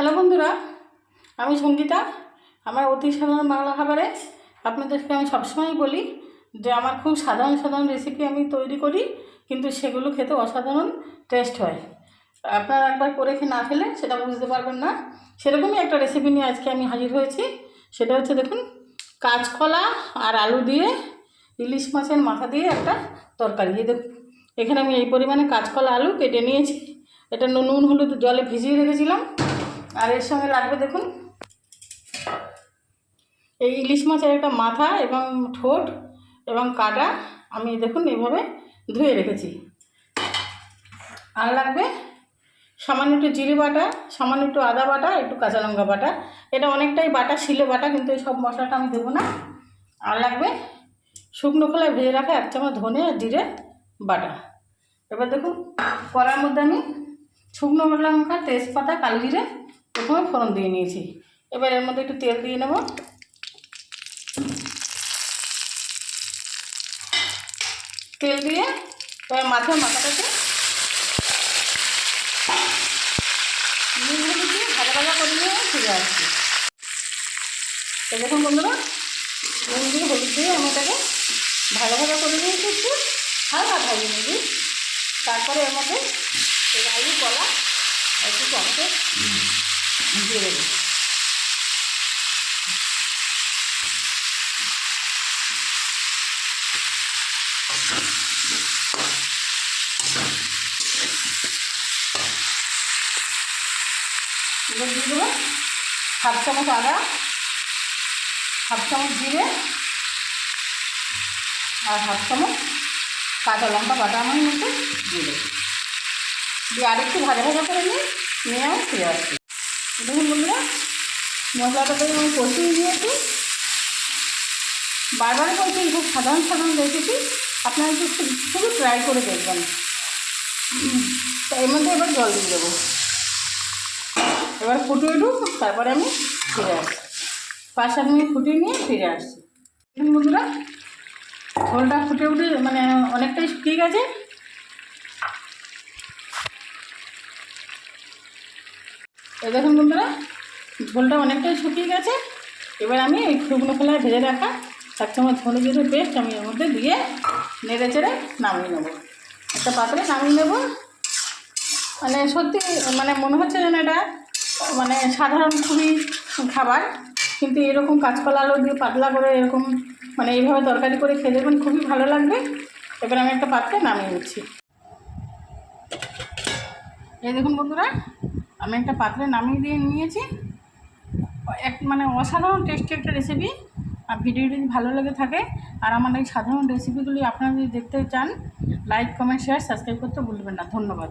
Hello বন্ধুরা, আমি সঙ্গীতা। আমার অতি সাধারণ বাংলা খাবারে আপনাদেরকে আমি সবসময় বলি যে আমার খুব সাধারণ সাধারণ রেসিপি আমি তৈরি করি, কিন্তু সেগুলো খেতে অসাধারণ টেস্ট হয়। আপনারা একবার করে না খেলে সেটা বুঝতে পারবেন না। সেরকমই একটা রেসিপি নিয়ে আজকে আমি হাজির হয়েছি। সেটা হচ্ছে, দেখুন, কাঁচকলা আর আলু দিয়ে ইলিশ মাছের মাথা দিয়ে একটা তরকারি। এই দেখুন, এখানে আমি এই পরিমাণে কাঁচকলা আলু কেটে নিয়েছি। এটা নুন হলুদ জলে ভিজিয়ে রেখেছিলাম। আর এর সঙ্গে লাগবে, দেখুন, এই ইলিশ মাছের একটা মাথা এবং ঠোঁট এবং কাটা আমি দেখুন এইভাবে ধুয়ে রেখেছি। আর লাগবে সামান্য একটু জিরে বাটা, সামান্য একটু আদা বাটা, একটু কাঁচা লঙ্কা বাটা। এটা অনেকটাই বাটা, শিলে বাটা, কিন্তু এই সব মশলাটা আমি দেবো না। আর লাগবে শুকনো খোলায় ভেজে রাখা 1 চামচ ধনে আর জিরে বাটা। এবার দেখুন, কড়ার মধ্যে আমি শুকনো লঙ্কা, তেজপাতা, কালো জিরে প্রথমে ফোড়ন দিয়ে নিয়েছি। এবার এর মধ্যে একটু তেল দিয়ে নেব। তেল দিয়ে এবার মাথাটাকে নুন হলুদ দিয়ে ভাজা ভাজা করে নিয়ে ফিরে আসছি। তো দেখুন বন্ধুরা, নুন দিয়ে হলুদ দিয়ে আমি এটাকে ভাজা ভাজা করে নিয়েছি, একটু হালকা ভাজিয়ে নিয়েছি। তারপরে এর মধ্যে এই আলু, কলা একটু টমেটো দিয়ে দেবো। এবার দিয়ে দেবো 1/2 চামচ আদা, 1/2 চামচ জিরে আর 1/2 চামচ কাঁচা লঙ্কা বাটা আমার মধ্যে দিয়ে দেবো। দিয়ে আরেকটু ভাজা ভাজা করে নিয়ে আমি ফিরে আসছি। দেখুন বন্ধুরা, মশলাটাকে আমি কষিয়ে নিয়েছি। বারবার বলছি, খুব সাধারণ সাধারণ রেসিপি, আপনারা একটু শুধু ট্রাই করে দেখবেন। তো এর মধ্যে এবার জল দিয়ে দেবো। এবার ফুটিয়ে উঠুক, তারপরে আমি ফিরে আসছি। 5-7 মিনিট ফুটিয়ে নিয়ে ফিরে আসছি। দেখুন বন্ধুরা, ঝোলটা ফুটে উঠে মানে অনেকটাই শুকিয়ে গেছে। এই দেখুন বন্ধুরা, ঝোলটা অনেকটাই শুকিয়ে গেছে। এবার আমি এই শুকনো খোলায় ভেজে রাখা 1 চামচ ধনে জিরে পেস্ট আমি এর মধ্যে দিয়ে নেড়ে চেড়ে নামিয়ে নেবো। একটা পাত্রে নামিয়ে নেব। মানে সত্যি মানে মনে হচ্ছে যেন এটা মানে সাধারণ খুবই খাবার, কিন্তু এরকম কাঁচকলা আলু দিয়ে পাতলা করে এরকম মানে এইভাবে তরকারি করে খেয়ে দেখবেন, খুবই ভালো লাগবে। এবার আমি একটা পাত্রে নামিয়ে নিচ্ছি। এই দেখুন বন্ধুরা, আমি একটা পাত্রে নামিয়ে দিয়ে নিয়েছি। মানে অসাধারণ টেস্টি একটা রেসিপি। আর ভিডিওটি যদি ভালো লেগে থাকে আর আমার এই সাধারণ রেসিপিগুলি আপনারা যদি দেখতে চান, লাইক, কমেন্ট, শেয়ার, সাবস্ক্রাইব করতে ভুলবেন না। ধন্যবাদ।